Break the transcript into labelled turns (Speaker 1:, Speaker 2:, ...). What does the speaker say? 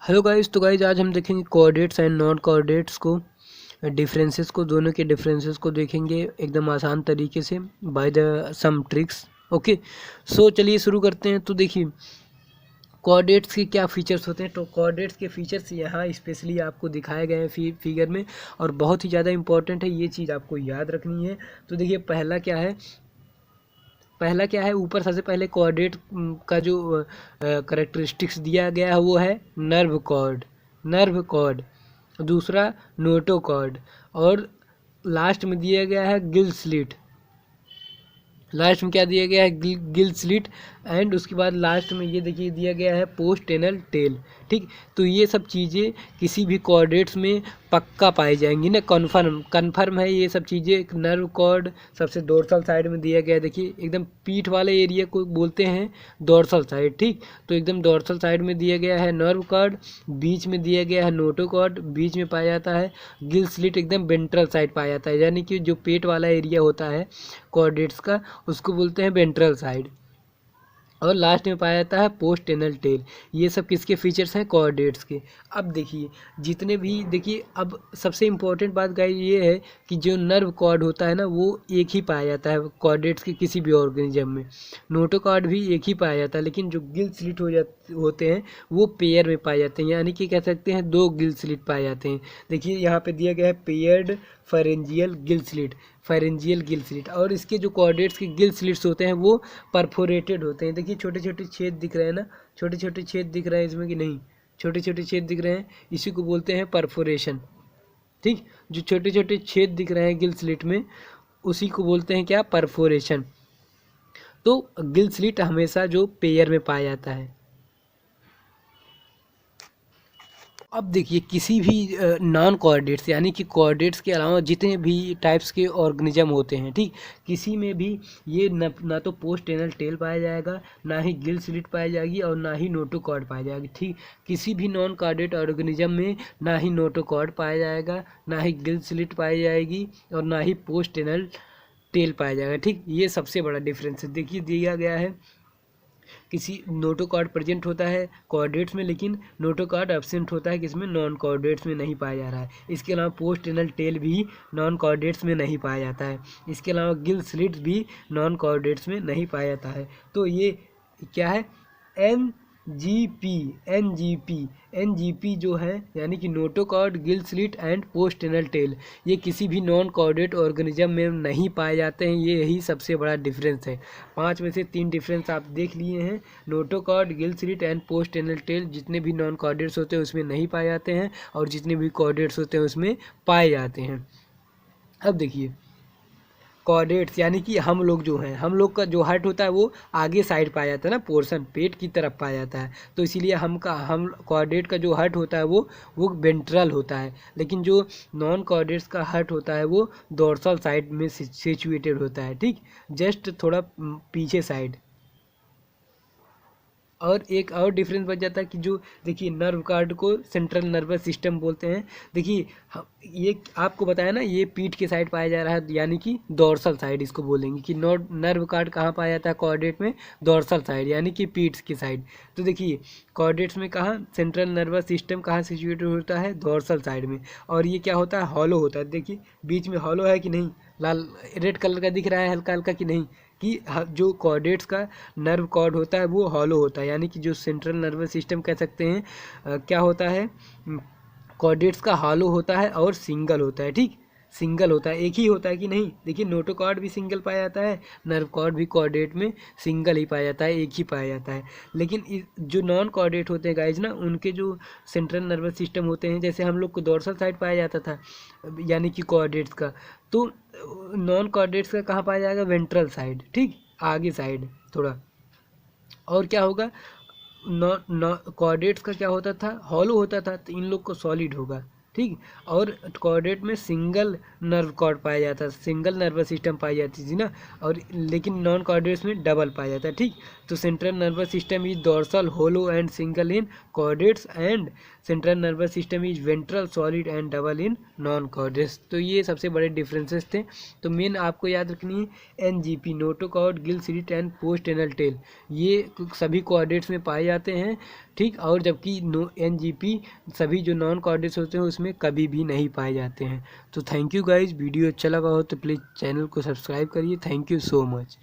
Speaker 1: Hello guys, तो guys आज हम देखेंगे कोऑर्डिनेट्स एंड नॉन कोऑर्डिनेट्स को, डिफरेंसेस को, दोनों के डिफरेंसेस को देखेंगे एकदम आसान तरीके से by the some tricks. Okay, so चलिए शुरू करते हैं। तो देखिए कोऑर्डिनेट्स के क्या फीचर्स होते हैं। तो कोऑर्डिनेट्स के फीचर्स यहाँ स्पेशली आपको दिखाए गए हैं फिगर में, और बहुत ही ज़्यादा इंपॉर्टेंट है, ये चीज़ आपको याद रखनी है। तो देखिए पहला क्या है, ऊपर सबसे पहले कोऑर्डिनेट का जो करेक्टरिस्टिक्स दिया गया है वो है नर्व कॉर्ड। दूसरा नोटोकॉर्ड, और लास्ट में दिया गया है गिल स्लिट। लास्ट में क्या दिया गया है, गिल स्लिट। एंड उसके बाद लास्ट में ये देखिए दिया गया है पोस्ट एनल टेल। ठीक, तो ये सब चीज़ें किसी भी कोऑर्डिनेट्स में पक्का पाई जाएंगी ना, कन्फर्म है ये सब चीज़ें। नर्व कॉर्ड सबसे डोर्सल साइड में दिया गया है, देखिए एकदम पीठ वाले एरिया को बोलते हैं डोर्सल साइड। ठीक, तो एकदम डोर्सल साइड में दिया गया है नर्व कॉर्ड, बीच में दिया गया है नोटोकॉर्ड, बीच में पाया जाता है गिल स्लिट, एकदम वेंट्रल साइड पाया जाता है, यानी कि जो पेट वाला एरिया होता है कोऑर्डिनेट्स का उसको बोलते हैं वेंट्रल साइड। और लास्ट में पाया जाता है पोस्ट एनल टेल। ये सब किसके फीचर्स हैं, कोऑर्डिनेट्स के। अब देखिए जितने भी, देखिए अब सबसे इम्पोर्टेंट बात गाइस ये है कि जो नर्व कॉर्ड होता है ना वो एक ही पाया जाता है कोऑर्डिनेट्स के किसी भी ऑर्गेनिज्म में। नोटोकॉर्ड भी एक ही पाया जाता है, लेकिन जो गिल स्लिट होते हैं वो पेयर में पाए जाते हैं, यानी कि कह सकते हैं दो गिल स्लिट पाए जाते हैं। देखिए यहाँ पे दिया गया है पेयर्ड फेरेंजियल गिल स्लिट। और इसके जो कोऑर्डिनेट्स के गिल स्लिट्स होते हैं वो परफोरेटेड होते हैं। देखिए छोटे छोटे छेद दिख रहे हैं ना, छोटे छोटे छेद दिख रहे हैं इसमें कि नहीं, छोटे छोटे छेद दिख रहे हैं, इसी को बोलते हैं परफोरेशन। ठीक, जो छोटे छोटे छेद दिख रहे हैं गिल स्लिट में उसी को बोलते हैं क्या, परफोरेशन। तो गिल स्लिट हमेशा जो पेयर में पाया जाता है। अब देखिए किसी भी नॉन कोऑर्डिनेट्स, यानी कि कोऑर्डिनेट्स के अलावा जितने भी टाइप्स के ऑर्गेनिज्म होते हैं, ठीक, किसी में भी ये ना तो पोस्ट एनल टेल पाया जाएगा, ना ही गिल स्लिट पाई जाएगी, और ना ही नोटोकॉर्ड पाया जाएगी। ठीक, किसी भी नॉन कोऑर्डिनेट ऑर्गेनिज्म में ना ही नोटोकॉर्ड पाया जाएगा, ना ही गिल स्लिट पाई जाएगी, और ना ही पोस्ट एनल टेल पाया जाएगा। ठीक, ये सबसे बड़ा डिफरेंस है। देखिए दिया गया है किसी नोटोकॉर्ड प्रेजेंट होता है कोऑर्डिनेट्स में, लेकिन नोटोकॉर्ड एब्सेंट होता है किसमें, नॉन कोऑर्डिनेट्स में नहीं पाया जा रहा है। इसके अलावा पोस्ट एनल टेल भी नॉन कोऑर्डिनेट्स में नहीं पाया जाता है। इसके अलावा गिल स्लिट्स भी नॉन कोऑर्डिनेट्स में नहीं पाया जाता है। तो ये क्या है, एनजीपी जो है, यानी कि notochord, Gill slit and post anal tail, ये किसी भी नॉन कोऑर्डिनेट ऑर्गेनिज्म में नहीं पाए जाते हैं। ये यही सबसे बड़ा डिफरेंस है। 5 में से 3 डिफरेंस आप देख लिए हैं, notochord, Gill slit and post anal tail जितने भी नॉन कोऑर्डिनेट्स होते हैं उसमें नहीं पाए जाते हैं, और जितने भी कोऑर्डिनेट्स होते हैं उसमें पाए जाते हैं। अब देखिए कोऑर्डिनेट्स, यानी कि हम लोग जो हैं, हम लोग का जो हार्ट होता है वो आगे साइड पाया जाता है ना, पोर्शन पेट की तरफ पाया जाता है। तो इसीलिए हम कोऑर्डिनेट का जो हार्ट होता है वो वेंट्रल होता है, लेकिन जो नॉन कोऑर्डिनेट्स का हार्ट होता है वो डोर्सल साइड में सिचुएटेड होता है। ठीक, जस्ट थोड़ा पीछे साइड। और एक और डिफरेंस बच जाता है कि जो देखिए नर्व कॉर्ड को सेंट्रल नर्वस सिस्टम बोलते हैं। देखिए ये आपको बताया ना, ये पीठ के साइड पाया जा रहा है, यानी कि डोर्सल साइड इसको बोलेंगे कि नर्व कॉर्ड कहाँ पाया जाता है कोऑर्डिनेट में, डोर्सल साइड, यानी कि पीठ की साइड। तो देखिए कोऑर्डिनेट्स में कहाँ सेंट्रल नर्वस सिस्टम कहाँ सिचुएटेड होता है, डोर्सल साइड में। और ये क्या होता है, हॉलो होता है। देखिए बीच में हॉलो है कि नहीं, लाल रेड कलर का दिख रहा है हल्का हल्का कि नहीं, कि जो कोऑर्डिनेट्स का नर्व कॉर्ड होता है वो हॉलो होता है, यानी कि जो सेंट्रल नर्वस सिस्टम कह सकते हैं क्या होता है, कोऑर्डिनेट्स का हॉलो होता है और सिंगल होता है। ठीक, सिंगल होता है, एक ही होता है कि नहीं। देखिए नोटोकॉर्ड भी सिंगल पाया जाता है, नर्व कॉर्ड भी कोऑर्डिनेट में सिंगल ही पाया जाता है, एक ही पाया जाता है। लेकिन जो नॉन कोऑर्डिनेट होते हैं गाइज ना, उनके जो सेंट्रल नर्वस सिस्टम होते हैं, जैसे हम लोग को डोर्सल साइड पाया जाता था यानी कि कोऑर्डिनेट्स का, तो नॉन कोऑर्डिनेट्स का कहाँ पाया जाएगा, वेंट्रल साइड। ठीक, आगे साइड थोड़ा। और क्या होगा, कोऑर्डिनेट्स का क्या होता था, हॉलो होता था, तो इन लोग को सॉलिड होगा। ठीक, और कोऑर्डिनेट में सिंगल नर्व कॉर्ड पाया जाता है, सिंगल नर्वस सिस्टम पाई जाती थी ना, और लेकिन नॉन कोऑर्डिनेट्स में डबल पाया जाता है। ठीक, तो central nervous system is dorsal, hollow and single in coordinates, and central nervous system is ventral, solid and double in non coordinates. तो ये सबसे बड़े डिफरेंसेस थे। तो मेन आपको याद रखनी है NGP, notochord, Gill slit and post anal tail, ये सभी कोऑर्डिनेट्स में पाए जाते हैं। ठीक। और जबकि NGP सभी जो नॉन कोऑर्डिनेट्स होते हैं उसमें कभी भी नहीं पाए जाते हैं। तो थैंक यू गाइज, वीडियो अच्छा लगा हो तो प्लीज़ चैनल को सब्सक्राइब करिए। Thank you so much.